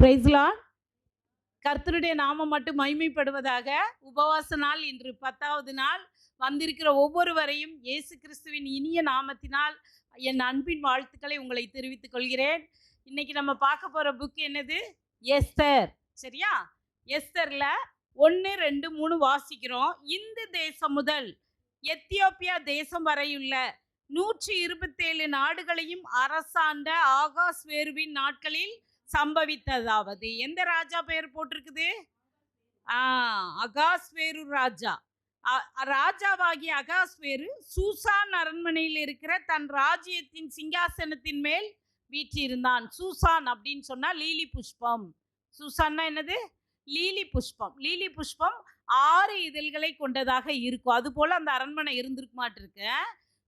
Price Lord. கர்த்தருடைய நாமம் மட்டும் மகிமைப்படுவதாக. உபவாச நாள் இன்று 10வது நாள். வந்திருக்கிற ஒவ்வொருவரையும் இயேசு கிறிஸ்துவின் இனிய நாமத்தினால் என் அன்பின் வாழ்த்துக்களை உங்களை தெரிவித்துக் கொள்கிறேன். இன்னைக்கு நம்ம பார்க்க போற புக் என்னது? எஸ்தர். சரியா? எஸ்தர்ல 1, 2, 3 வாசிக்கிறோம். இந்து தேசம் முதல் எத்தியோப்பியா தேசம் வரையுள்ள 127 நாடுகளையும் அரசாண்ட ஆகாஸ்வேருவின் நாட்களில் சம்பவித்ததாவது. எந்த ராஜா பெயர் போட்டிருக்குது? அகாஸ்வேரு ராஜா. ராஜாவாகிய அகாஸ்வேரு சூசான் அரண்மனையில் இருக்கிற தன் ராஜ்யத்தின் சிங்காசனத்தின் மேல் வீற்றிருந்தான். சூசான் அப்படின்னு சொன்னா லீலி புஷ்பம். சூசான்னா என்னது? லீலி புஷ்பம். லீலி புஷ்பம் 6 இதழ்களை கொண்டதாக இருக்கும். அது போல அந்த அரண்மனை இருந்திருக்க மாட்டிருக்கு.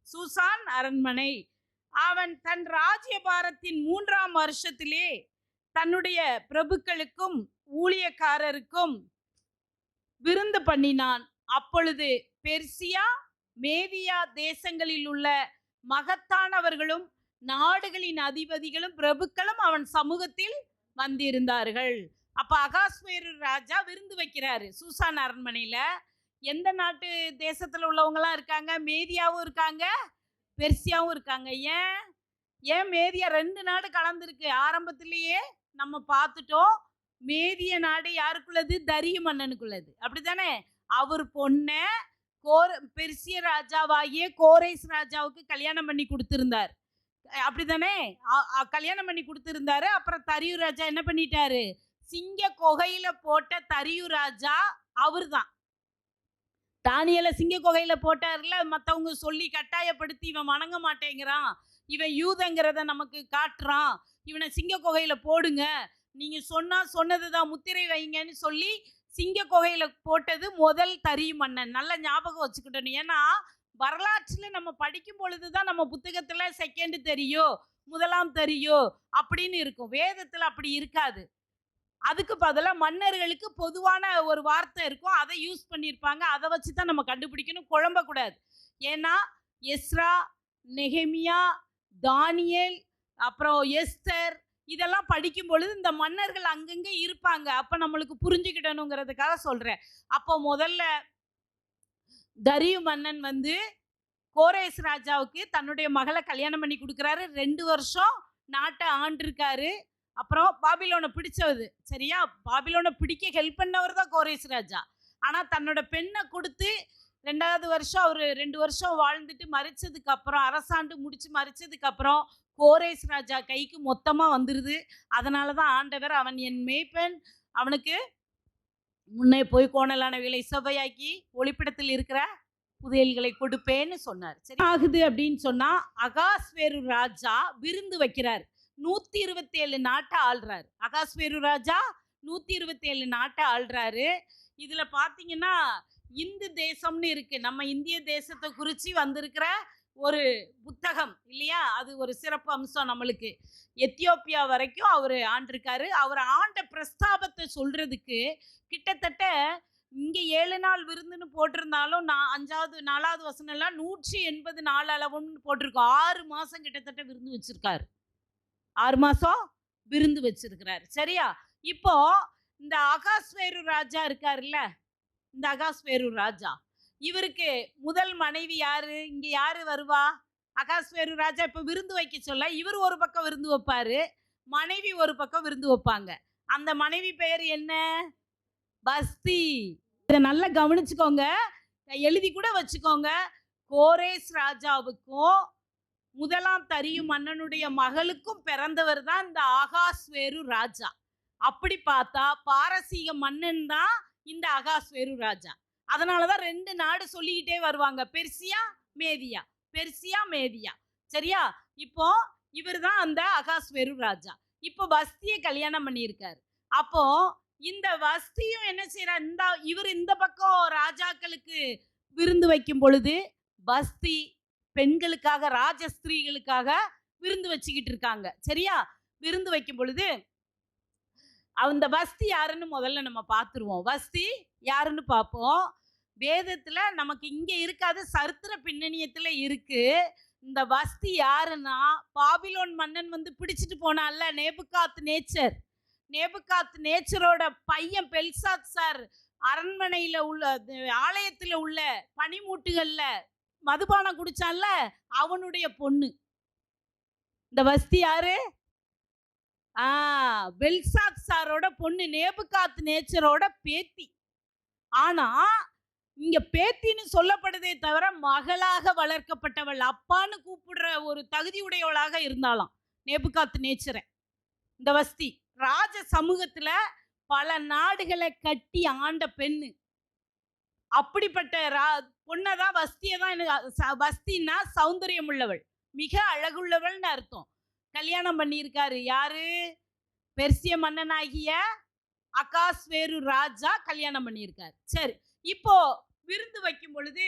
சூசான் அரண்மனை. அவன் தன் ராஜ்யபாரத்தின் 3ஆம் வருஷத்திலே தன்னுடைய பிரபுக்களுக்கும் ஊழியக்காரருக்கும் விருந்து பண்ணினான். அப்பொழுது பெர்சியா மேதியா தேசங்களில் உள்ள மகத்தானவர்களும் நாடுகளின் அதிபதிகளும் பிரபுக்களும் அவன் சமூகத்தில் வந்திருந்தார்கள். அப்ப அகாஸ்வேரு ராஜா விருந்து வைக்கிறாரு சூசான் அரண்மனையில. எந்த நாட்டு தேசத்துல உள்ளவங்கலாம் இருக்காங்க? மேதியாவும் இருக்காங்க, பெர்சியாவும் இருக்காங்க. ஏன் மேதியா 2 நாடு கலந்துருக்கு. ஆரம்பத்திலேயே நம்ம பார்த்துட்டோம். மேதிய நாடு யாருக்குள்ளது? தரிய மன்னனுக்குள்ளது. அப்படித்தானே? அவர் பொண்ண பெர்சிய ராஜாவாகிய கோரேஸ் ராஜாவுக்கு கல்யாணம் பண்ணி கொடுத்திருந்தார். அப்படித்தானே? கல்யாணம் பண்ணி கொடுத்திருந்தாரு. அப்புறம் தரியு ராஜா என்ன பண்ணிட்டாரு? சிங்க கொகையில போட்ட தரியு ராஜா அவர் தான். தானியலை சிங்க கொகையில போட்டார்ல. மற்றவங்க சொல்லி கட்டாயப்படுத்தி இவன் வணங்க மாட்டேங்கிறான், இவன் யூதங்கிறத நமக்கு காட்டுறான், இவனை சிங்க கொகையில போடுங்க, நீங்க சொன்னது தான், முத்திரை வைங்கன்னு சொல்லி சிங்க கொகையில போட்டது முதல் தரிய மன்னன். நல்ல ஞாபகம் வச்சுக்கிட்டோம். ஏன்னா வரலாற்றில் நம்ம படிக்கும் பொழுதுதான் நம்ம புத்தகத்துல செகண்ட் தெரியும், முதலாம் தெரியும் அப்படின்னு இருக்கும். வேதத்துல அப்படி இருக்காது. அதுக்கு பதிலாக மன்னர்களுக்கு பொதுவான ஒரு வார்த்தை இருக்கும், அதை யூஸ் பண்ணியிருப்பாங்க. அதை வச்சு தான் நம்ம கண்டுபிடிக்கணும், குழம்பக்கூடாது. ஏன்னா எஸ்ரா, நெகேமியா, தானியேல், அப்புறம் எஸ்தர் இதெல்லாம் படிக்கும் பொழுது இந்த மன்னர்கள் அங்கங்கே இருப்பாங்க. அப்போ நம்மளுக்கு புரிஞ்சுக்கிடணுங்கிறதுக்காக சொல்கிறேன். அப்போ முதல்ல தரியு மன்னன் வந்து கோரேஸ் ராஜாவுக்கு தன்னுடைய மகளை கல்யாணம் பண்ணி கொடுக்குறாரு. 2 வருஷம் நாட்டை ஆண்டிருக்காரு. அப்புறம் பாபிலோனை பிடிச்சது. சரியா? பாபிலோனை பிடிக்க ஹெல்ப் பண்ணவர் தான் கோரேஸ் ராஜா. ஆனால் தன்னோட பெண்ணை கொடுத்து 2வது வருஷம் அவர் 2 வருஷம் வாழ்ந்துட்டு மறிச்சதுக்கு அப்புறம், அரசாண்டு முடிச்சு மறிச்சதுக்கு அப்புறம் கோரேஸ் ராஜா கைக்கு மொத்தமாக வந்துடுது. அதனால தான் ஆண்டவர் அவன் என் மேய்ப்பன், அவனுக்கு முன்னே போய் கோணலான விலை செவ்வையாக்கி ஒளிப்பிடத்தில் இருக்கிற புதையல்களை கொடுப்பேன்னு சொன்னார். சரி ஆகுது அப்படின்னு சொன்னா அகாஸ்வேரு ராஜா விருந்து வைக்கிறார். 127 நாட்டை ஆள்றாரு. அகாஸ்வேரு ராஜா 127 நாட்டை ஆள்றாரு. இதுல பாத்தீங்கன்னா இந்து தேசம்னு இருக்கு. நம்ம இந்திய தேசத்தை குறித்து வந்திருக்கிற ஒரு புத்தகம் இல்லையா? அது ஒரு சிறப்பு அம்சம் நம்மளுக்கு. எத்தியோப்பியா வரைக்கும் அவர் ஆண்டிருக்காரு. அவர் ஆண்ட பிரஸ்தாபத்தை சொல்றதுக்கு கிட்டத்தட்ட இங்கே 7 நாள் விருந்துன்னு போட்டிருந்தாலும் 4வது வசனம்லாம் 180 நாள் அளவுன்னு போட்டிருக்கோம். 6 மாதம் கிட்டத்தட்ட விருந்து வச்சிருக்காரு. 6 மாதம் விருந்து வச்சிருக்கிறாரு. சரியா? இப்போ இந்த அகாஸ்வேரு ராஜா இருக்காருல்ல, இந்த அகாஸ்வேரு ராஜா, இவருக்கு முதல் மனைவி யாரு? இங்க யாரு வருவா? அகாஸ்வேரு ராஜா இப்போ விருந்து வைக்க சொல்ல இவர் ஒரு பக்கம் விருந்து வைப்பாரு, மனைவி ஒரு பக்கம் விருந்து வைப்பாங்க. அந்த மனைவி பெயர் என்ன? பஸ்தி. இதை நல்லா கவனிச்சுக்கோங்க, எழுதி கூட வச்சுக்கோங்க. கோரேஸ் ராஜாவுக்கும் முதலாம் தரியு மன்னனுடைய மகளுக்கும் பிறந்தவர் தான் இந்த அகாஸ்வேரு ராஜா. அப்படி பார்த்தா பாரசீக மன்னன் தான் இந்த அகாஸ்வேரு ராஜா. அதனாலதான் 2 நாடு சொல்லிக்கிட்டே வருவாங்க, பெர்சியா மேதியா, பெர்சியா மேதியா. சரியா? இப்போ இவர் தான் அந்த அகாஸ்வேரு ராஜா. இப்போ வஸ்தியை கல்யாணம் பண்ணியிருக்காரு. அப்போ இந்த வஸ்தியும் என்ன செய்யறா? இவர் இந்த பக்கம் ராஜாக்களுக்கு விருந்து வைக்கும் பொழுது வஸ்தி பெண்களுக்காக, ராஜஸ்திரீகளுக்காக விருந்து வச்சுக்கிட்டு இருக்காங்க. சரியா? விருந்து வைக்கும் பொழுது அந்த வஸ்தி யாருன்னு முதல்ல நம்ம பார்த்துருவோம். வஸ்தி யாருன்னு பார்ப்போம். வேதத்துல நமக்கு இங்க இருக்காது, சரித்திர பின்னணியத்துல இருக்கு. இந்த வஸ்தி யாருன்னா, பாபிலோன் மன்னன் வந்து பிடிச்சிட்டு போனான்ல நேபுகாத் நேச்சர். நேபுகாத் நேச்சரோட பையன் பெல்சாத் சார் அரண்மனையில உள்ள ஆலயத்துல உள்ள பனிமூட்டுகள்ல மதுபானம் குடிச்சான்ல, அவனுடைய பொண்ணு. இந்த வஸ்தி யாரு? பெல்சாத் சாரோட பொண்ணு, நேபுகாத் நேச்சரோட பேத்தி. ஆனா இங்க பேத்தின்னு சொல்லப்படுதே தவிர மகளாக வளர்க்கப்பட்டவள், அப்பான்னு கூப்பிடுற ஒரு தகுதி உடையவளாக இருந்தாலாம் நேபுகாத் நேச்சரை. இந்த வஸ்தி ராஜ சமூகத்துல பல நாடுகளை கட்டி ஆண்ட பெண்ணு. அப்படிப்பட்ட பொண்ணதான் வஸ்தியதான். வஸ்தின்னா சௌந்தரியம் உள்ளவள், மிக அழகுள்ளவள்னு அர்த்தம். கல்யாணம் பண்ணியிருக்காரு யாரு? பெர்சிய மன்னனாகிய அகாஸ்வேரு ராஜா கல்யாணம் பண்ணியிருக்காரு. சரி, இப்போ விருந்து வைக்கும் பொழுது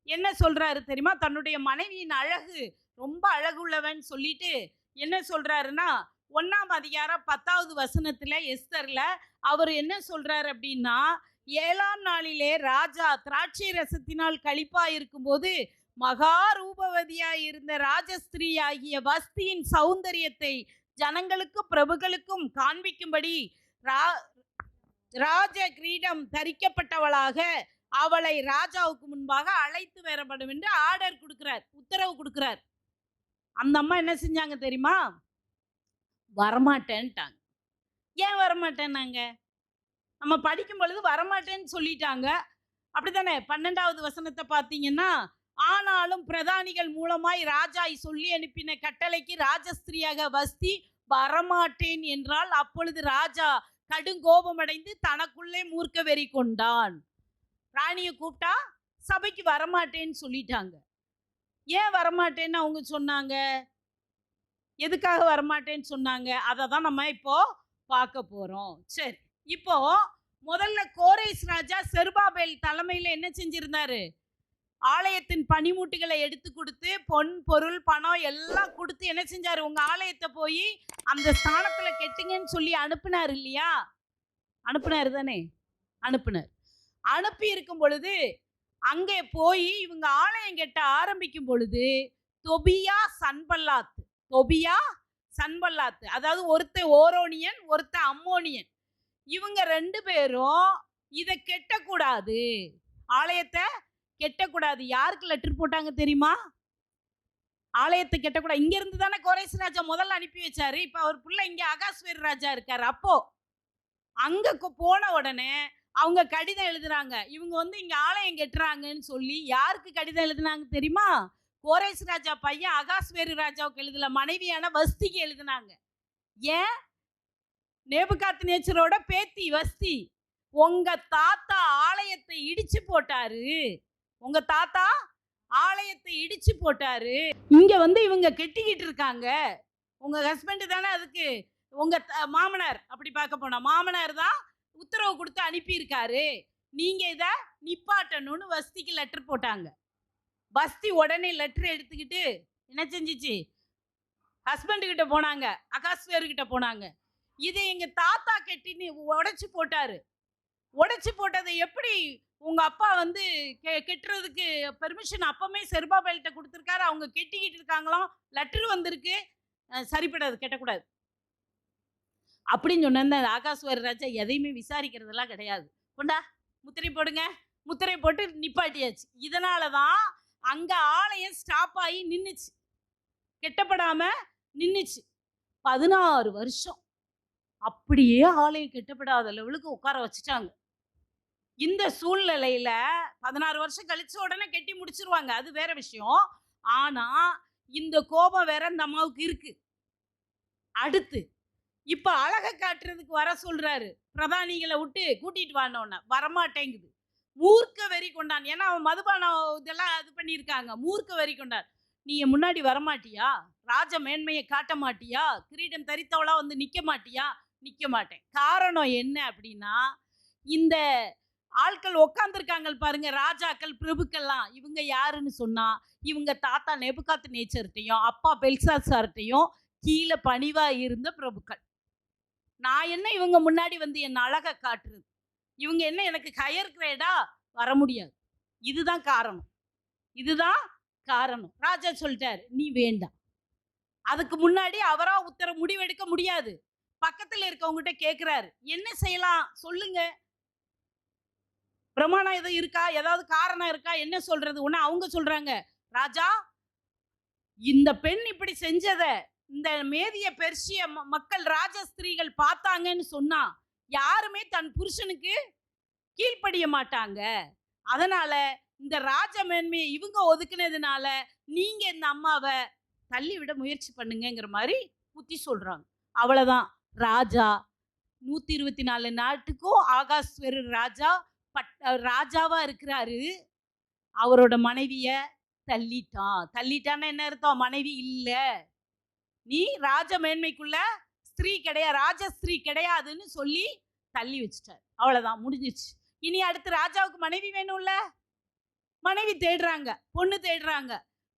என்ன சொல்றாரு தெரியுமா? தன்னுடைய மனைவியின் அழகு ரொம்ப அழகுள்ளவன் சொல்லிட்டு என்ன சொல்றாருன்னா, 1ஆம் அதிகாரம் 10வது வசனத்துல எஸ்தர்ல அவர் என்ன சொல்றாரு அப்படின்னா, 7ஆம் நாளிலே ராஜா திராட்சை ரசத்தினால் களிப்பா இருக்கும்போது மகா ரூபவதியாய் இருந்த ராஜஸ்திரீ ஆகிய வஸ்தியின் சௌந்தரியத்தை ஜனங்களுக்கும் பிரபுக்களுக்கும் காண்பிக்கும்படி ராஜ கிரீடம் தரிக்கப்பட்டவளாக அவளை ராஜாவுக்கு முன்பாக அழைத்து வரப்படும் என்று ஆர்டர் கொடுக்கிறார், உத்தரவு கொடுக்கிறார். அந்த அம்மா என்ன செஞ்சாங்க தெரியுமா? வரமாட்டேன்ட்டாங்க. ஏன் வரமாட்டேன்னாங்க? நம்ம படிக்கும் பொழுது வரமாட்டேன்னு சொல்லிட்டாங்க, அப்படித்தானே? 12வது வசனத்தை பார்த்தீங்கன்னா, ஆனாலும் பிரதானிகள் மூலமாய் ராஜா சொல்லி அனுப்பின கட்டளைக்கு ராஜஸ்திரியாக வஸ்தி வரமாட்டேன் என்றால், அப்பொழுது ராஜா கடுங்கோபமடைந்து தனக்குள்ளே மூர்க்க வெறி கொண்டான். ராணியை கூப்பிட்டா சபைக்கு வரமாட்டேன்னு சொல்லிட்டாங்க. ஏன் வரமாட்டேன்னு அவங்க சொன்னாங்க? எதுக்காக வரமாட்டேன்னு சொன்னாங்க? அதை தான் நம்ம இப்போ பார்க்க போறோம். சரி, இப்போ முதல்ல கோரேஸ் ராஜா செருபாபேல் தலைமையில் என்ன செஞ்சிருந்தாரு? ஆலயத்தின் பனிமூட்டுகளை எடுத்து கொடுத்து பொன் பொருள் பணம் எல்லாம் கொடுத்து என்ன செஞ்சாரு? உங்க ஆலயத்தை போய் அந்த ஸ்தானத்துல கெட்டுங்கன்னு சொல்லி அனுப்புனார் இல்லையா? அனுப்புனாரு தானே? அனுப்புனார். அனுப்பி இருக்கும் பொழுது அங்கே போய் இவங்க ஆலயம் கெட்ட ஆரம்பிக்கும் பொழுது தொபியா சன்பல்லாத்து, அதாவது ஒருத்தன் ஓரோனியன், ஒருத்தன் அம்மோனியன், இவங்க 2 பேரும் இதை கெட்டக்கூடாது, ஆலயத்தை கெட்டக்கூடாது. யாருக்கு லெட்டர் போட்டாங்க தெரியுமா? ஆலயத்தை கெட்டக்கூடாது. இங்க இருந்து தானே கோரேஸ் ராஜா முதல்ல அனுப்பி வச்சாரு. இப்ப அவர் பிள்ளை இங்க அகாஸ்வேரு ராஜா இருக்காரு. அப்போ அங்க போன உடனே அவங்க கடிதம் எழுதுறாங்க. இவங்க வந்து இங்க ஆலயம் கெட்டுறாங்கன்னு சொல்லி யாருக்கு கடிதம் எழுதுனாங்க தெரியுமா? கோரேஸ் ராஜா பையன் அகாஸ்வேரு ராஜாவுக்கு எழுதல, மனைவியான வஸ்திக்கு எழுதுனாங்க. ஏன்? நேபுகாத் நேச்சரோட பேத்தி வஸ்தி, உங்க தாத்தா ஆலயத்தை இடிச்சு போட்டாரு, உங்க தாத்தா ஆலயத்தை இடிச்சு போட்டாரு, இங்க வந்து இவங்க கெட்டிக்கிட்டு இருக்காங்க. உங்க ஹஸ்பண்ட் தானே அதுக்கு, உங்க மாமனார், அப்படி பார்க்க போனா மாமனார் தான் உத்தரவு கொடுத்து அனுப்பியிருக்காரு, நீங்க இதை நிப்பாட்டணும்னு வஸ்திக்கு லெட்டர் போட்டாங்க. வஸ்தி உடனே லெட்டர் எடுத்துக்கிட்டு என்ன செஞ்சிச்சு? ஹஸ்பண்ட் கிட்ட போனாங்க, அகாஸ்வேரு கிட்ட போனாங்க. இதை எங்க தாத்தா கெட்டின்னு உடைச்சு போட்டாரு. உடைச்சு போட்டதை எப்படி உங்க அப்பா வந்து கெட்டுறதுக்கு பெர்மிஷன் அப்பமே செருபாபேல்கிட்ட கொடுத்துருக்காரு, அவங்க கெட்டிக்கிட்டு இருக்காங்களாம், லெட்டர் வந்திருக்கு, சரிப்படாது, கெட்டக்கூடாது அப்படின்னு சொன்ன அகாஸ்வேரு ராஜா எதையுமே விசாரிக்கிறதெல்லாம் கிடையாது. கொண்டா முத்திரை போடுங்க, முத்திரை போட்டு நிப்பாட்டியாச்சு. இதனால தான் அங்க ஆலயம் ஸ்டாப் ஆகி நின்றுச்சு, கெட்டப்படாம நின்றுச்சு. 16 வருஷம் அப்படியே ஆலயம் கெட்டப்படாத லெவலுக்கு உட்கார வச்சுட்டாங்க. இந்த சூழ்நிலையில 16 வருஷம் கழிச்ச உடனே கெட்டி முடிச்சிருவாங்க, அது வேற விஷயம். ஆனா இந்த கோபம் வேற இந்த அம்மாவுக்கு இருக்கு. அடுத்து இப்ப அழகை காட்டுறதுக்கு வர சொல்றாரு, பிரதானிகளை விட்டு கூட்டிட்டு வானோன்னு வரமாட்டேங்குது. மூர்க்க வெறி கொண்டான். ஏன்னா அவன் மதுபானம் இதெல்லாம் இது பண்ணியிருக்காங்க. மூர்க்க வெறி கொண்டான். நீ முன்னாடி வரமாட்டியா? ராஜ மேன்மையை காட்ட மாட்டியா? கிரீடம் தரித்தவளா வந்து நிக்க மாட்டியா? நிக்க மாட்டேன். காரணம் என்ன அப்படின்னா, இந்த ஆட்கள் உட்காந்துருக்காங்க பாருங்க, ராஜாக்கள் பிரபுக்கள்லாம், இவங்க யாருன்னு சொன்னா இவங்க தாத்தா நேபுகாத் நேச்சர்கிட்டையும் அப்பா பெல்சாத்சார்கிட்டையும் கீழே பணிவா இருந்த பிரபுக்கள். நான் என்ன இவங்க முன்னாடி வந்து என் அழகை காட்டுறது? இவங்க என்ன எனக்கு ஹையர் கிரேடா? வர முடியாது. இதுதான் காரணம், இதுதான் காரணம். ராஜா சொல்லிட்டாரு, நீ வேண்டாம். அதுக்கு முன்னாடி அவரா முடிவெடுக்க முடியாது. பக்கத்துல இருக்கவங்ககிட்ட கேட்கிறாரு, என்ன செய்யலாம் சொல்லுங்க, பிரமாணம் எதுவும் இருக்கா, ஏதாவது காரணம் இருக்கா, என்ன சொல்றது? உடனே அவங்க சொல்றாங்க, ராஜா, இந்த பெண் இப்படி செஞ்சத இந்த மேதிய பெர்ஷிய மக்கள் ராஜஸ்திரீகள் பார்த்தாங்கன்னு சொன்னா யாருமே தன் புருஷனுக்கு கீழ்ப்படிய மாட்டாங்க. அதனால இந்த ராஜ மேன்மையை இவங்க ஒதுக்குனதுனால நீங்க இந்த அம்மாவை தள்ளி விட முயற்சி பண்ணுங்கிற மாதிரி புத்தி சொல்றாங்க. அவ்வளவுதான். ராஜா 124 நாட்டுக்கும் ஆகாஸ்வேரு ராஜா ராஜாவா இருக்கிறாரு. அவரோட மனைவிய தள்ளிட்டான்னு என்ன அர்த்தம்? மனைவி இல்ல, நீ ராஜ மேன்மைக்குள்ள ஸ்திரீ கிடையாது, ராஜஸ்திரீ கிடையாதுன்னு சொல்லி தள்ளி வச்சுட்டார். அவ்வளவுதான், முடிஞ்சிச்சு. இனி அடுத்து ராஜாவுக்கு மனைவி வேணும்ல, மனைவி தேடுறாங்க, பொண்ணு தேடுறாங்க.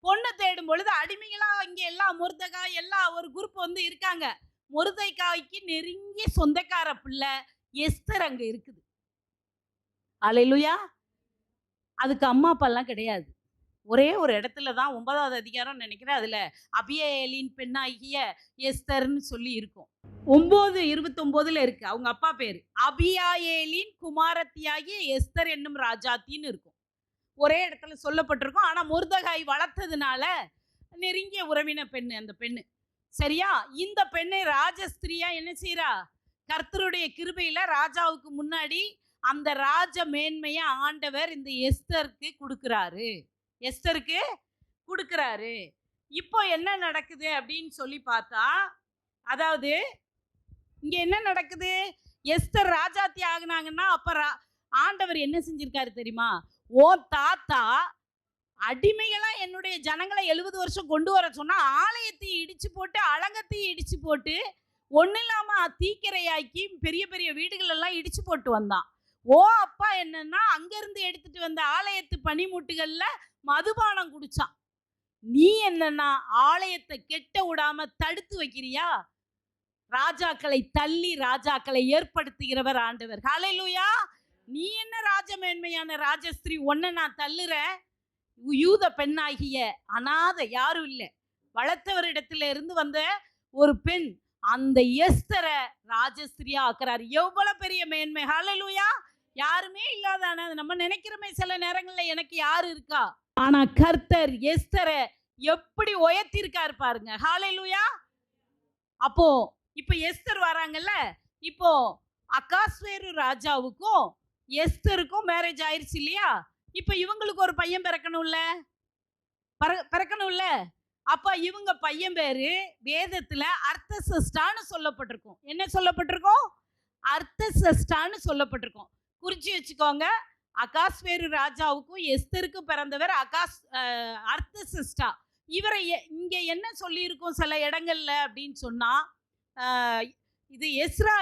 பொண்ணு தேடும் பொழுது அடிமைகளா இங்க எல்லாம் மொர்தெகாய் எல்லாம் ஒரு குரூப் வந்து இருக்காங்க. மொர்தெகாய்க்கு நெருங்கிய சொந்தக்கார பிள்ளை எஸ்தர் அங்க இருக்குது. அல்லேலூயா. அதுக்கு அம்மா அப்பா எல்லாம் கிடையாது. ஒரே ஒரு இடத்துல தான் 9வது அதிகாரம் நினைக்கிறேன், அதுல அபியேலின் பெண்ணாகிய எஸ்தர்ன்னு சொல்லி இருக்கும். 9:29 இருக்கு. அவங்க அப்பா பேரு அபியாயேலின் குமாரத்தியாகிய எஸ்தர் என்னும் ராஜாத்தின்னு இருக்கும். ஒரே இடத்துல சொல்லப்பட்டிருக்கும். ஆனா மொர்தெகாய் வளர்த்ததுனால நெருங்கிய உறவின பெண்ணு அந்த பெண்ணு. சரியா? இந்த பெண்ணை ராஜஸ்திரியா என்ன செய்யறா? கர்த்தருடைய கிருபையில ராஜாவுக்கு முன்னாடி அந்த ராஜ மேன்மையை ஆண்டவர் இந்த எஸ்தருக்கு கொடுக்கிறாரு. இப்போ என்ன நடக்குது அப்படின்னு சொல்லி பார்த்தா, அதாவது இங்க என்ன நடக்குது? எஸ்தர் ராஜாத்தி ஆகுனாங்கன்னா அப்ப ஆண்டவர் என்ன செஞ்சிருக்காரு தெரியுமா? ஓ தாத்தா அடிமைகளா என்னுடைய ஜனங்களை 70 வருஷம் கொண்டு வர சொன்னா ஆலயத்தையும் இடிச்சு போட்டு அலங்கத்தையும் இடிச்சு போட்டு ஒன்னும் இல்லாம தீக்கிரையாக்கி பெரிய பெரிய வீடுகள் எல்லாம் இடிச்சு போட்டு வந்தான். ஓ அப்பா என்னன்னா அங்கிருந்து எடுத்துட்டு வந்த ஆலயத்து பனிமுட்டுகள்ல மதுபானம் குடிச்சான். நீ என்னன்னா ஆலயத்தை கெட்ட விடாம தடுத்து வைக்கிறியா? ராஜாக்களை தள்ளி ராஜாக்களை ஏற்படுத்துகிறவர் ஆண்டவர். ஹல்லேலூயா. நீ என்ன ராஜமேன்மையான ராஜஸ்திரீ, ஒன்ன நான் தள்ளுறேன். யூத பெண்ணாகிய அனாதை, யாரும் இல்லை, வளர்த்தவரிடத்துல இருந்து வந்த ஒரு பெண் அந்த எஸ்தரை ராஜஸ்திரியா ஆக்குறாரு. எவ்வளவு பெரிய மேன்மை. ஹல்லேலூயா. யாருமே இல்லாதான நம்ம நினைக்கிறோமே சில நேரங்கள்ல எனக்கு யாரு இருக்கா, ஆனா கர்த்தர் எஸ்தரை எப்படி உயர்த்திருக்காரு பாருங்க. ஹல்லேலூயா. அப்போ இப்ப எஸ்தர் வராங்கல்ல, இப்போ அகாஸ்வேரு ராஜாவுக்கும் எஸ்தருக்கும் மேரேஜ் ஆயிருச்சு இல்லையா? இப்ப இவங்களுக்கு ஒரு பையன் பிறக்கணும்ல. அப்ப இவங்க பையன் பேரு வேதத்துல அர்த்தசஷ்டான்னு சொல்லப்பட்டிருக்கும். என்ன சொல்லப்பட்டிருக்கும்? அர்த்தசஷ்டான்னு சொல்லப்பட்டிருக்கும். குறிச்சு வச்சுக்கோங்க. அகாஸ்வேரு ராஜாவுக்கும் எஸ்தருக்கும் பிறந்தவர் அர்த்தசஷ்டா. இவரை இங்க என்ன சொல்லியிருக்கும் சில இடங்கள்ல அப்படின்னு சொன்னா, இது எஸ்ரா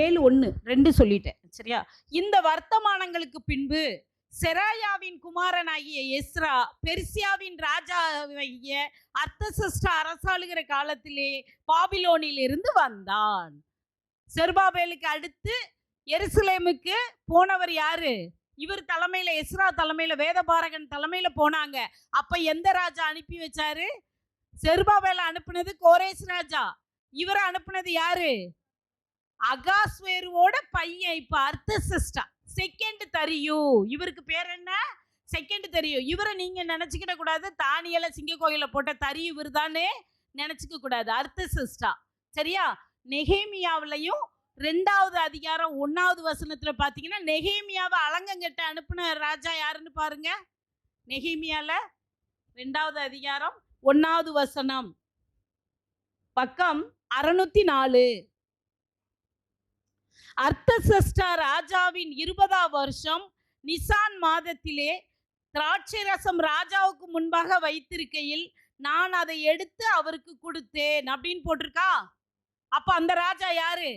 7:1-2 சொல்லிட்டேன். சரியா? இந்த வர்த்தமானங்களுக்கு பின்பு செராயாவின் குமாரனாகிய எஸ்ரா பெர்சியாவின் ராஜாவாகிய அர்த்தசஷ்டா அரசாளுகிற காலத்திலே பாபிலோனில் இருந்து வந்தான். செருபாபேலுக்கு அடுத்து எருசலேமுக்கு போனவர் யாரு? இவர் தலைமையில, எஸ்ரா தலைமையில, வேதபாரகன் தலைமையில போனாங்க. அப்ப எந்த ராஜா அனுப்பி வச்சாரு? செருபாபேல அனுப்புனது கோரேஸ் ராஜா. இவரை அனுப்புனது யாரு? அகாஸ்வேருவோட பையன். இப்ப அர்த்தசஷ்டா செகண்ட் தரியு. இவருக்கு பேர் என்ன? செகண்ட் தரியு. இவரை நீங்க நினைச்சுக்கிட கூடாது தானியல சிங்க கோயில போட்ட தரியு இவர் தானே நினைச்சுக்க கூடாது. அர்த்தசஷ்டா. சரியா? நெகேமியாவிலையும் 2வது அதிகாரம் 1வது வசனத்துல பாத்தீங்கன்னா நெகேமியாவை அலங்கங்கட்ட அனுப்புன ராஜா யாருன்னு பாருங்க. நெகேமியால 2வது அதிகாரம் 1வது வசனம், பக்கம் 604. அர்த்தசஷ்டா ராஜாவின் 20ஆம் வருஷம் நிசான் மாதத்திலே திராட்சை ரசம் ராஜாவுக்கு முன்பாக வைத்திருக்கையில் நான் அதை எடுத்து அவருக்கு கொடுத்தேன் அப்படின்னு போட்டிருக்கா. அப்ப அந்த ராஜா யாரு?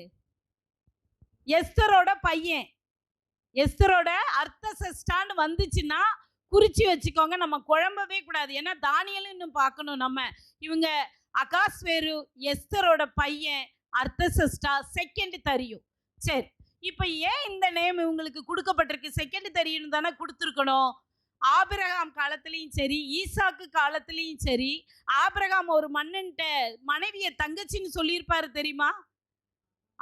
எஸ்தரோட பையன். எஸ்தரோட அர்த்தசஷ்டான்னு வந்துச்சுன்னா குறிச்சு வச்சுக்கோங்க, நம்ம குழம்பவே கூடாது. ஏன்னா தானியலும் இன்னும் பார்க்கணும் நம்ம. இவங்க அகாஸ்வேரு எஸ்தரோட பையன் அர்த்தசஷ்டா செகண்ட் தரியும். சரி, இப்ப ஏன் இந்த நேம் இவங்களுக்கு கொடுக்கப்பட்டிருக்கு? செகண்ட் தரியும் தானே கொடுத்துருக்கணும். ஆபிரகாம் காலத்திலையும் சரி, ஈசாக்கு காலத்திலையும் சரி, ஆபிரகாம் ஒரு மன்னன்ட்ட மனைவிய தங்கச்சின்னு சொல்லியிருப்பாரு தெரியுமா?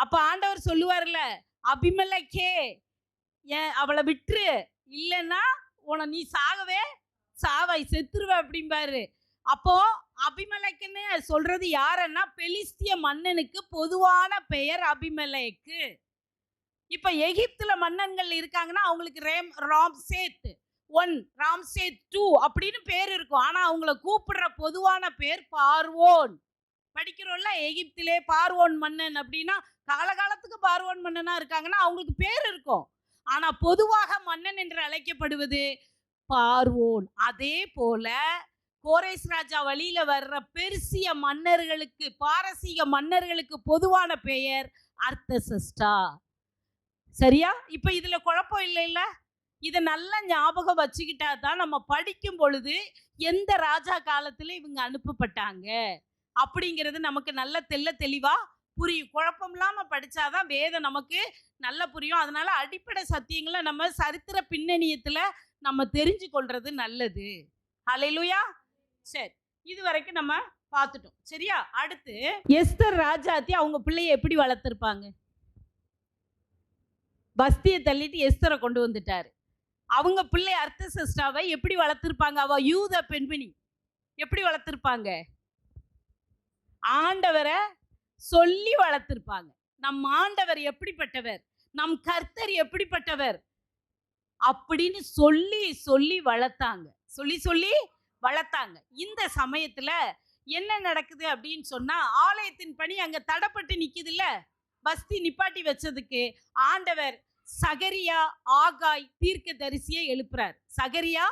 அப்ப ஆண்டவர் சொல்லுவார்ல, அபிமெலேக்கே ஏன் அவளை விட்டுரு, இல்லைன்னா நீ சாகவே சாவாய், செத்துருவ அப்படிம்பாரு. அப்போ அபிமெலேக்குன்னு சொல்றது யாருன்னா, பெலிஸ்திய மன்னனுக்கு பொதுவான பெயர் அபிமெலேக்கு. இப்ப எகிப்துல மன்னன்கள் இருக்காங்கன்னா அவங்களுக்கு ராம்சேத் 1, ராம்சேத் 2 அப்படின்னு பேர் இருக்கும். ஆனா அவங்கள கூப்பிடுற பொதுவான பேர் பார்வோன். படிக்கிறோம்ல, எகிப்திலே பார்வோன் மன்னன் அப்படின்னா காலகாலத்துக்கு பார்வோன் மன்னனா இருக்காங்கன்னா அவங்களுக்கு பேர் இருக்கும். ஆனா பொதுவாக மன்னன் என்று அழைக்கப்படுவது பார்வோன். அதே போல கோரேஸ் ராஜா வழியில வர்ற பெர்சிய மன்னர்களுக்கு, பாரசீக மன்னர்களுக்கு பொதுவான பெயர் அர்த்தசஷ்டா. சரியா? இப்ப இதுல குழப்பம் இல்லைல்ல? இதை நல்லா ஞாபகம் வச்சுக்கிட்டா தான் நம்ம படிக்கும் பொழுது எந்த ராஜா காலத்துல இவங்க அனுப்பப்பட்டாங்க அப்படிங்கிறது நமக்கு நல்ல தெளிவா புரியும். குழப்பம் இல்லாம படிச்சாதான் வேதம் நமக்கு நல்லா புரியும். அதனால அடிப்படை சத்தியங்களை நம்ம சரித்திர பின்னணியத்துல நம்ம தெரிஞ்சு கொள்றது நல்லது. ஹல்லேலூயா. சரி, இது வரைக்கும் நம்ம பார்த்துட்டோம். சரியா? அடுத்து எஸ்தர் ராஜாத்தி அவங்க பிள்ளைய எப்படி வளர்த்திருப்பாங்க? பஸ்தியை தள்ளிட்டு எஸ்தரை கொண்டு வந்துட்டாரு. அவங்க பிள்ளை அர்த்தசஷ்டாவை எப்படி வளர்த்திருப்பாங்க? அவ யூத பெண்மணி, எப்படி வளர்த்திருப்பாங்க? ஆண்டவரை சொல்லி வளர்த்திருப்பாங்க. நம் ஆண்டவர் எப்படிப்பட்டவர், நம் கர்த்தர் எப்படிப்பட்டவர் அப்படின்னு சொல்லி சொல்லி வளர்த்தாங்க. சொல்லி வளர்த்தாங்க. இந்த சமயத்துல என்ன நடக்குது அப்படின்னு சொன்னா, ஆலயத்தின் பணி அங்க தடைப்பட்டு நிக்குதுல்ல, பஸ்தி நிப்பாட்டி வச்சதுக்கு ஆண்டவர் சகரியா ஆகாய் தீர்க்கதரிசியை எழுப்புறார். சகரியா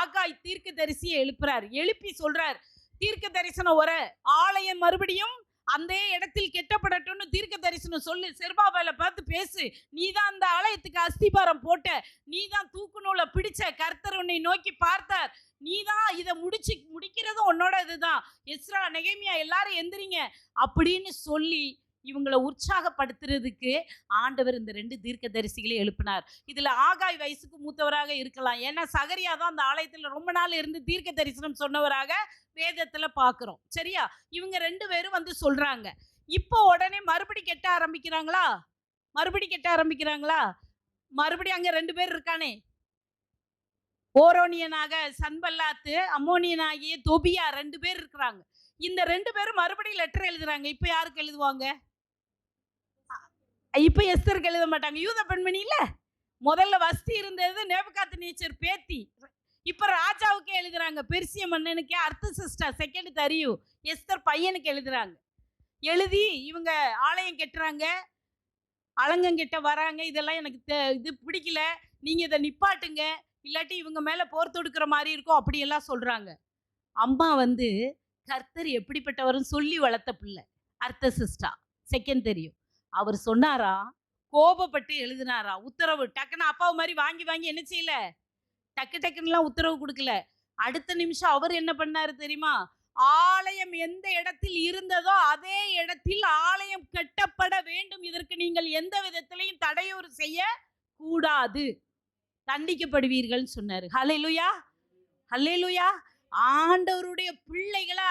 ஆகாய் தீர்க்கதரிசியை எழுப்புறார். எழுப்பி சொல்றார், தீர்க்க தரிசனம் வர ஆலயம் மறுபடியும் அந்த இடத்தில் கெட்டப்படட்டும்னு தீர்க்க தரிசனம் சொல்லு. செருபாபேலை பார்த்து பேசு, நீதான் அந்த ஆலயத்துக்கு அஸ்திபாரம் போட்ட, நீதான் தூக்கு நூலை பிடிச்ச, கர்த்தர் உன்னை நோக்கி பார்த்தார், நீதான் இதை முடிக்கிறதும் உன்னோட இதுதான். எஸ்ரா, நெகேமியா எல்லாரும் எந்திரிங்க அப்படின்னு சொல்லி இவங்களை உற்சாகப்படுத்துறதுக்கு ஆண்டவர் இந்த 2 தீர்க்கதரிசிகளை எழுப்பினார். இதுல ஆகாய் வயசுக்கு மூத்தவராக இருக்கலாம். ஏன்னா சகரியா தான் அந்த ஆலயத்துல ரொம்ப நாள் இருந்து தீர்க்க தரிசனம் சொன்னவராக வேதத்துல பாக்குறோம். சரியா? இவங்க 2 பேரும் வந்து சொல்றாங்க. இப்போ உடனே மறுபடி கெட்ட ஆரம்பிக்கிறாங்களா? மறுபடியும் அங்க 2 பேர் இருக்கானே, ஓரோனியனாக சன்பல்லாத்து, அம்மோனியனாகிய தொபியா 2 பேர் இருக்கிறாங்க. இந்த 2 பேரும் மறுபடியும் லெட்டர் எழுதுறாங்க. இப்ப யாருக்கு எழுதுவாங்க? இப்ப எஸ்தருக்கு எழுத மாட்டாங்க. யூத பெண்மணி இல்ல, முதல்ல வஸ்தி இருந்தது நேபுகாத்நேச்சர் பேத்தி. இப்ப ராஜாவுக்கு எழுதுறாங்க, பெர்சிய மன்னனுக்கு அர்த்தசஷ்டா செகண்ட் தரியு எஸ்தர் பையனுக்கு எழுதுறாங்க. எழுதி இவங்க ஆலயம் கெட்டுறாங்க, அலங்கம் கெட்ட வராங்க. இதெல்லாம் எனக்கு இது பிடிக்கல, நீங்க இதை நிப்பாட்டுங்க, இல்லாட்டி இவங்க மேல போர் தொடுக்கிற மாதிரி இருக்கும் அப்படியெல்லாம் சொல்றாங்க. அம்மா வந்து கர்த்தர் எப்படிப்பட்டவரும் சொல்லி வளர்த்த பிள்ளை அர்த்தசஷ்டா செகண்ட் தெரியும். அவர் சொன்னாரா, கோபப்பட்டு எழுதினாரா, உத்தரவு டக்குன்னு அப்பாவு மாதிரி வாங்கி என்ன செய்யல, டக்குன்னுலாம் உத்தரவு கொடுக்கல. அடுத்த நிமிஷம் அவர் என்ன பண்ணாரு தெரியுமா? ஆலயம் எந்த இடத்தில் இருந்ததோ அதே இடத்தில் ஆலயம் கட்டப்பட வேண்டும், இதற்கு நீங்கள் எந்த விதத்திலையும் தடையூறு செய்ய கூடாது, தண்டிக்கப்படுவீர்கள் சொன்னாரு. ஹல்லேலூயா, ஹல்லேலூயா. ஆண்டவருடைய பிள்ளைகளை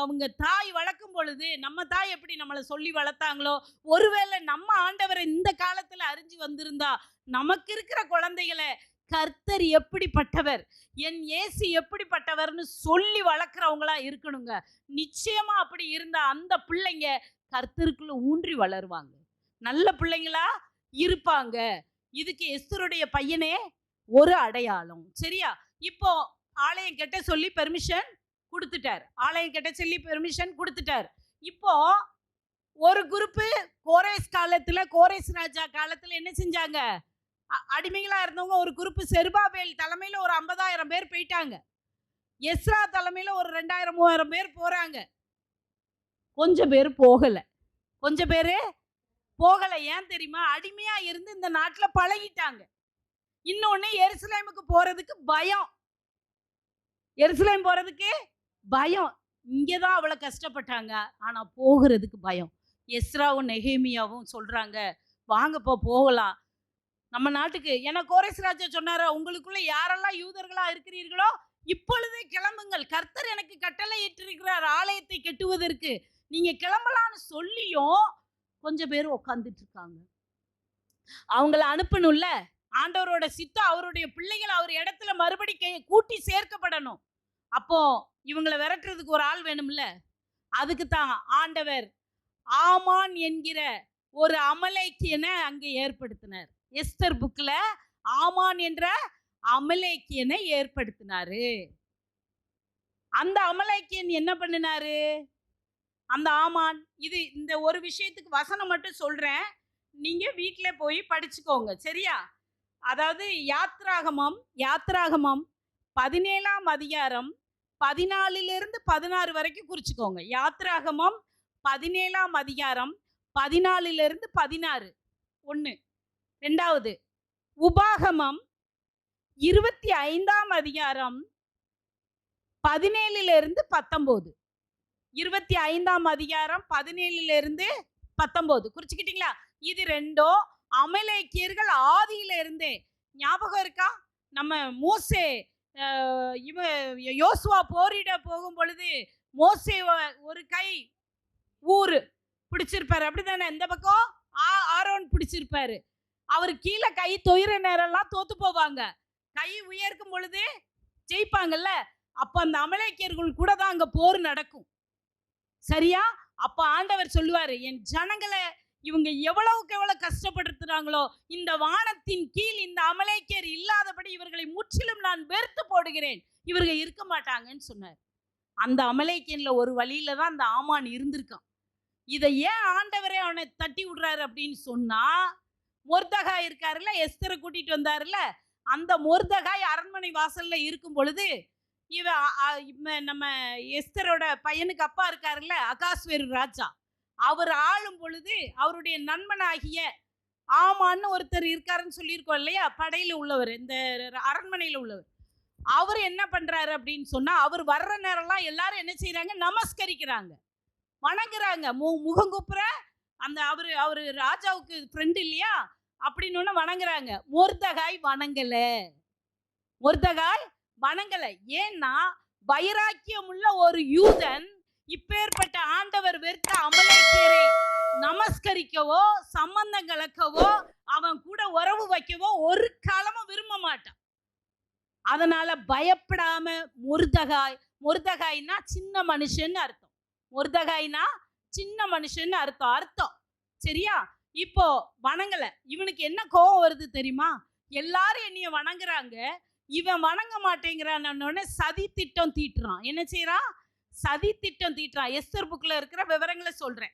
அவங்க தாய் வளர்க்கும் பொழுது, நம்ம தாய் எப்படி நம்மளை சொல்லி வளர்த்தாங்களோ, ஒருவேளை நம்ம ஆண்டவரை இந்த காலத்துல அறிஞ்சு வந்திருந்தா நமக்கு இருக்கிற குழந்தைகளை கர்த்தர் எப்படிப்பட்டவர், என் இயேசு எப்படிப்பட்டவர்னு சொல்லி வளர்க்குறவங்களா இருக்கணுங்க. நிச்சயமா அப்படி இருந்தா அந்த பிள்ளைங்க கர்த்தருக்குள்ள ஊன்றி வளருவாங்க, நல்ல பிள்ளைங்களா இருப்பாங்க. இதுக்கு எஸ்தருடைய பையனே ஒரு அடையாளம். சரியா? இப்போ ஆலயம் கட்ட சொல்லி பெர்மிஷன் கொடுத்துட்டார். இப்போ ஒரு குரூப்பு கோரேஸ் காலத்துல, கோரேஸ் ராஜா காலத்துல என்ன செஞ்சாங்க, அடிமைகளா இருந்தவங்க ஒரு குரூப்பு செருபாபேல் தலைமையில ஒரு 50,000 பேர் போயிட்டாங்க. எஸ்ரா தலைமையில ஒரு 2,000-3,000 பேர் போறாங்க. கொஞ்சம் பேர் போகல. ஏன் தெரியுமா? அடிமையா இருந்து இந்த நாட்டுல பழகிட்டாங்க. இன்னொன்னு, எருசலேமுக்கு போறதுக்கு பயம். இங்கதான் அவ்வளவு கஷ்டப்பட்டாங்க, ஆனா போகிறதுக்கு பயம். எஸ்ராவும் நெகேமியாவும் சொல்றாங்க, வாங்கப்பா போகலாம் நம்ம நாட்டுக்கு. ஏன்னா கோரேஸ் ராஜா சொன்னாரா, உங்களுக்குள்ள யாரெல்லாம் யூதர்களா இருக்கிறீர்களோ இப்பொழுதே கிளம்புங்கள், கர்த்தர் எனக்கு கட்டளை இட்டிருக்கிறார் ஆலயத்தை கட்டுவதற்கு, நீங்க கிளம்பலான்னு சொல்லியும் கொஞ்சம் பேர் உட்காந்துட்டு இருக்காங்க. அவங்கள அனுப்பணும்ல. ஆண்டவரோட சித்தம் அவருடைய பிள்ளைகள் அவர் இடத்துல மறுபடி கூட்டி சேர்க்கப்படணும். அப்போ இவங்களை விரட்டுறதுக்கு ஒரு ஆள் வேணும்ல. அதுக்கு தான் ஆண்டவர் ஆமான் என்கிற ஒரு அமலேக்கியனை அங்கே ஏற்படுத்தினார். எஸ்தர் புக்ல ஆமான் என்ற அமலேக்கியனை ஏற்படுத்தினாரு. அந்த அமலேக்கியன் என்ன பண்ணினாரு? அந்த ஆமான், இது இந்த ஒரு விஷயத்துக்கு வசனம் மட்டும் சொல்றேன், நீங்க வீட்ல போய் படிச்சுக்கோங்க, சரியா? அதாவது யாத்ராகமம் 17ஆம் அதிகாரம் 14லிருந்து 16 வரைக்கும் குறிச்சுக்கோங்க. யாத்ராகமம் 17ஆம் அதிகாரம் 14லிருந்து 16 1. 2வது உபாகமம் 25ஆம் அதிகாரம் 17லிருந்து 19. 25ஆம் அதிகாரம் 17லிருந்து 19 குறிச்சுக்கிட்டீங்களா? இது ரெண்டும் அமலேக்கியர்கள் ஆதியில இருந்தே ஞாபகம் இருக்கா? நம்ம மோசே யோசுவா போரிட போகும் பொழுது மோசே ஒரு கை ஊரு பிடிச்சிருப்பாரு, அப்படித்தானே? இந்த பக்கம் ஆரோன் பிடிச்சிருப்பாரு. அவர் கீழே கை தொயிற நேரம்லாம் தோத்து போவாங்க, கை உயர்க்கும் பொழுது ஜெயிப்பாங்கல்ல. அப்ப அந்த அமலேக்கியர்கள் கூட தான் அங்க போர் நடக்கும், சரியா? அப்ப ஆண்டவர் சொல்லுவாரு, என் ஜனங்களை இவங்க எவ்வளவுக்கு எவ்வளவு கஷ்டப்படுத்துறாங்களோ இந்த வானத்தின் கீழ் இந்த அமலேக்கியர் இல்லாதபடி இவர்களை முற்றிலும் நான் வெறுத்து போடுகிறேன், இவர்கள் இருக்க மாட்டாங்கன்னு சொன்னார். அந்த அமலேக்கியன்ல ஒரு வழியில தான் அந்த ஆமான் இருந்திருக்கான். இதை ஏன் ஆண்டவரே அவனை தட்டி விடுறாரு அப்படின்னு சொன்னா, மொர்தகாய் இருக்காருல்ல, எஸ்தரை கூட்டிட்டு வந்தாருல்ல, அந்த மொர்தகாய் அரண்மனை வாசல்ல இருக்கும் பொழுது நம்ம எஸ்தரோட பையனுக்கு அப்பா இருக்காருல்ல, அகாஸ்வேரு ராஜா, அவர் ஆளும் பொழுது அவருடைய நண்பனாகிய ஆமான்னு ஒருத்தர் இருக்காருன்னு சொல்லியிருக்கோம் இல்லையா, படையில உள்ளவர், இந்த அரண்மனையில உள்ளவர். அவர் என்ன பண்றாரு அப்படின்னு சொன்னா, அவர் வர்ற நேரம்லாம் எல்லாரும் என்ன செய்யறாங்க? நமஸ்கரிக்கிறாங்க, வணங்குறாங்க, முகங்குப்புற. அந்த அவரு ராஜாவுக்கு ஃப்ரெண்ட் இல்லையா, அப்படின்னு வணங்குறாங்க. மொர்தகாய் வணங்கல, மொர்தகாய் வணங்கல. ஏன்னா வைராக்கியம் உள்ள ஒரு யூதன் இப்பேற்பட்ட ஆண்டவர் வெறுத்த அமலேக்கியரை நமஸ்கரிக்கவோ சம்பந்தம் கலக்கவோ அவன் கூட உறவு வைக்கவோ ஒரு காலமும் விரும்ப மாட்டான். அதனால பயப்படாம மொர்தகாய்னா சின்ன மனுஷன் அர்த்தம், மொர்தகாய்னா சின்ன மனுஷன் அர்த்தம், சரியா? இப்போ வணங்கல. இவனுக்கு என்ன கோபம் வருது தெரியுமா? எல்லாரும் என்னைய வணங்குறாங்க, இவன் வணங்க மாட்டேங்கிறான்னு சதி திட்டம் தீட்டுறான். என்ன செய்யறான்? சதி திட்டம் தீட்டுறான். எஸ்தர் புக்ல இருக்கிற விவரங்களை சொல்றேன்.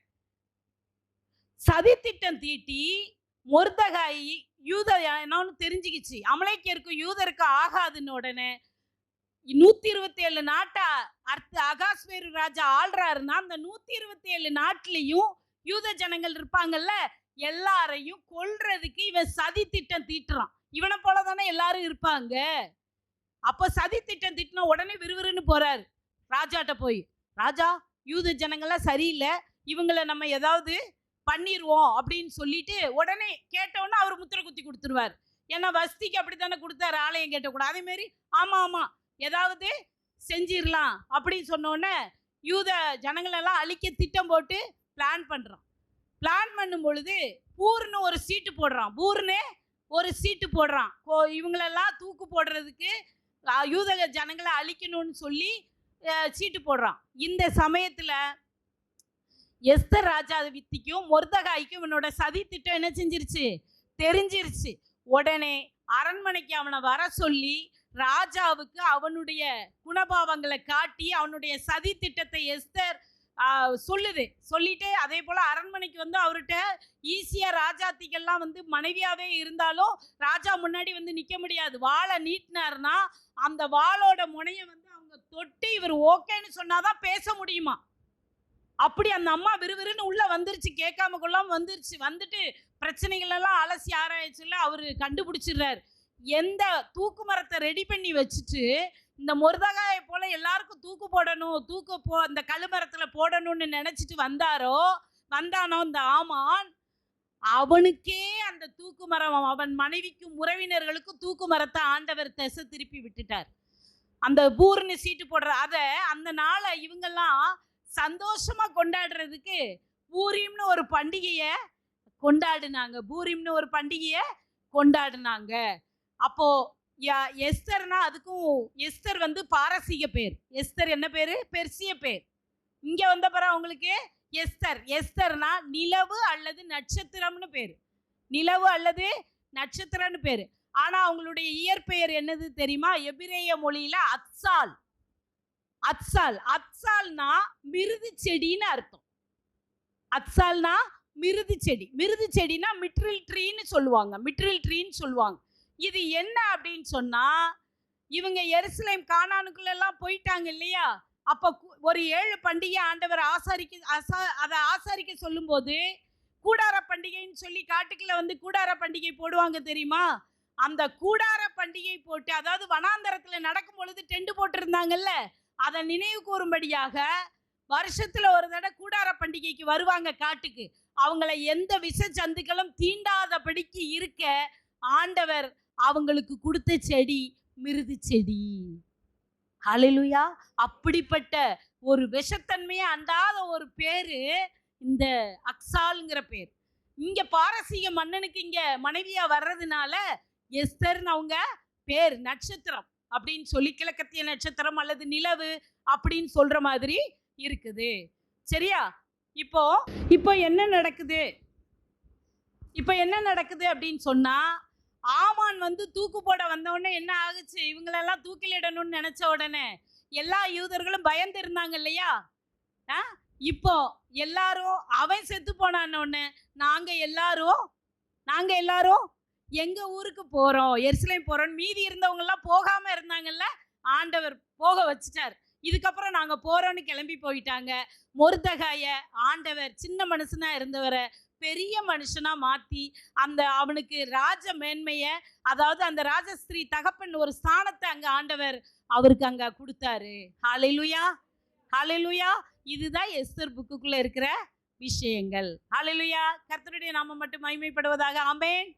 சதி திட்டம் தீட்டி மொர்தகாய் யூத என்னன்னு தெரிஞ்சுக்கிச்சு, அமலேக்கியருக்கு யூதருக்கு ஆகாதுன்னு உடனே 127 நாட்டை அகாஸ்வேரு ராஜா ஆள்றாருன்னா அந்த 127 நாட்டிலையும் யூத ஜனங்கள் இருப்பாங்கல்ல, எல்லாரையும் கொல்றதுக்கு இவன் சதி திட்டம் தீட்டுறான். இவனை போலதானே எல்லாரும் இருப்பாங்க. அப்ப சதி திட்டம் தீட்டின உடனே விறுவிறுன்னு போறாரு ராஜாட்ட போய், ராஜா யூத ஜனங்கள்லாம் சரியில்லை, இவங்களை நம்ம ஏதாவது பண்ணிடுவோம் அப்படின்னு சொல்லிட்டு உடனே கேட்டவுடனே அவர் முத்திரை குத்தி கொடுத்துருவார். ஏன்னா வஸ்திக்கு அப்படித்தானே கொடுத்தாரு, ஆலயம் கேட்டக்கூடாது. அதே மாதிரி ஆமா ஏதாவது செஞ்சிடலாம் அப்படின்னு சொன்னோடனே யூத ஜனங்களெல்லாம் அழிக்க திட்டம் போட்டு பிளான் பண்றான். பிளான் பண்ணும் பொழுது பூர்னு ஒரு சீட்டு போடுறான், இவங்களெல்லாம் தூக்கு போடுறதுக்கு யூத ஜனங்களை அழிக்கணும்னு சொல்லி சீட்டு போடுறான். இந்த சமயத்துல எஸ்தர் ராஜா வித்திக்கும் மொர்தகாய்க்கும் இவனோட சதி திட்டம் என்ன செஞ்சிருச்சு? தெரிஞ்சிருச்சு. உடனே அரண்மனைக்கு அவனை வர சொல்லி ராஜாவுக்கு அவனுடைய குணபாவங்களை காட்டி அவனுடைய சதி திட்டத்தை எஸ்தர் சொல்லிட்டு அதே போல அரண்மனைக்கு வந்து அவர்கிட்ட ஈஸியா ராஜாத்திகள்லாம் வந்து மனைவியாவே இருந்தாலும் ராஜா முன்னாடி வந்து நிக்க முடியாது. வாளை நீட்டினார்னா அந்த வாளோட முனைய வந்து அவங்க தொட்டு இவர் ஓகேன்னு சொன்னாதான் பேச முடியுமா. அப்படி அந்த அம்மா விறுவிறுன்னு உள்ள வந்துருச்சு, கேட்காம கொள்ளாம வந்துருச்சு. வந்துட்டு பிரச்சனைகள் எல்லாம் அலசி ஆராய்ச்சில அவரு கண்டுபிடிச்சிடுறாரு. எந்த தூக்கு மரத்தை ரெடி பண்ணி வச்சுட்டு இந்த மொர்தகாயை போல எல்லாருக்கும் தூக்கு போடணும், அந்த கழுமரத்துல போடணும்னு நினைச்சிட்டு வந்தானோ இந்த ஆமான், அவனுக்கே அந்த தூக்கு மரம், அவன் மனைவிக்கும் உறவினர்களுக்கும் தூக்கு மரத்தை ஆண்டவர் திசை திருப்பி விட்டுட்டார். அந்த பூர்னு சீட்டு போடுற அந்த நாளை இவங்கெல்லாம் சந்தோஷமா கொண்டாடுறதுக்கு பூரீம்னு ஒரு பண்டிகையை கொண்டாடினாங்க. பூரீம்னு ஒரு பண்டிகையை கொண்டாடினாங்க. அப்போ எஸ்தர்னா, அதுக்கும் எஸ்தர் வந்து பாரசீக பேர். எஸ்தர் என்ன பேரு? பெர்சிய பேர். இங்க வந்த பிறகு அவங்களுக்கு எஸ்தர். எஸ்தர்னா நிலவு அல்லது நட்சத்திரம்னு பேரு. நிலவு அல்லது நட்சத்திரம்னு பேரு. ஆனா அவங்களுடைய இயற்பெயர் என்னது தெரியுமா? எபிரேய மொழியில அத்சால். அத்சால். அத்சால்னா மிருது செடின்னு அர்த்தம். அத்சால்னா மிருது செடி. மிருது செடினா மிட்ரில் ட்ரீன்னு சொல்லுவாங்க. மிட்ரில் ட்ரீன்னு சொல்லுவாங்க. இது என்ன அப்படின்னு சொன்னா, இவங்க எருசலேம் கானானுக்குள்ள எல்லாம் போயிட்டாங்க இல்லையா? அப்ப ஒரு 7 பண்டிகை ஆண்டவர் அதை ஆசாரிக்க சொல்லும் போது, கூடார பண்டிகைன்னு சொல்லி காட்டுக்குள்ள வந்து கூடார பண்டிகை போடுவாங்க தெரியுமா? அந்த கூடார பண்டிகை போட்டு, அதாவது வனாந்தரத்துல நடக்கும் பொழுது டெண்டு போட்டு இருந்தாங்கல்ல, அதை நினைவு கூறும்படியாக வருஷத்துல ஒரு தடவை கூடார பண்டிகைக்கு வருவாங்க காட்டுக்கு. அவங்கள எந்த விஷ ஜந்துக்களும் தீண்டாதபடிக்கு இருக்க ஆண்டவர் அவங்களுக்கு கொடுத்த செடி மிருது செடி. ஹல்லேலூயா. அப்படிப்பட்ட ஒரு விஷத்தன்மையை அண்டாத ஒரு பேரு இந்த அக்சால்ங்கிற பேர். இங்க பாரசீக மன்னனுக்கு இங்க மனைவியா வர்றதுனால எஸ்தர்னு அவங்க பேர். நட்சத்திரம் அப்படின்னு சொல்லி கிழக்கத்திய நட்சத்திரம் அல்லது நிலவு அப்படின்னு சொல்ற மாதிரி இருக்குது. சரியா? இப்போ என்ன நடக்குது? இப்போ என்ன நடக்குது அப்படின்னு சொன்னா, ஆமான் வந்து தூக்கு போட வந்த உடனே என்ன ஆகுச்சு? இவங்களெல்லாம் தூக்கிலிடணும்னு நினைச்ச உடனே எல்லா யூதர்களும் பயந்து இருந்தாங்க இல்லையா? இப்போ எல்லாரும் அவன் செத்து போனான்னு உடனே நாங்க எல்லாரும் எங்க ஊருக்கு போறோம், எருசலேம் போறோம். மீதி இருந்தவங்க எல்லாம் போகாம இருந்தாங்கல்ல, ஆண்டவர் போக வச்சுட்டார். இதுக்கப்புறம் நாங்க போறோம்னு கிளம்பி போயிட்டாங்க. மொர்தெகாய ஆண்டவர் சின்ன மனுஷனா இருந்தவரை பெரிய மனுஷனா மாத்தி அவனுக்கு ராஜ மேன்மைய, அதாவது அந்த ராஜஸ்திரீ தகப்பன் ஒரு ஸ்தானத்தை அங்க ஆண்டவர் அவருக்கு அங்க கொடுத்தாரு. ஹல்லேலூயா. ஹல்லேலூயா. இதுதான் எஸ்தர் புக்குக்குள்ள இருக்கிற விஷயங்கள். ஹல்லேலூயா. கர்த்தருடைய நாமம் மட்டும் மகிமைப்படுவதாக. ஆமென்.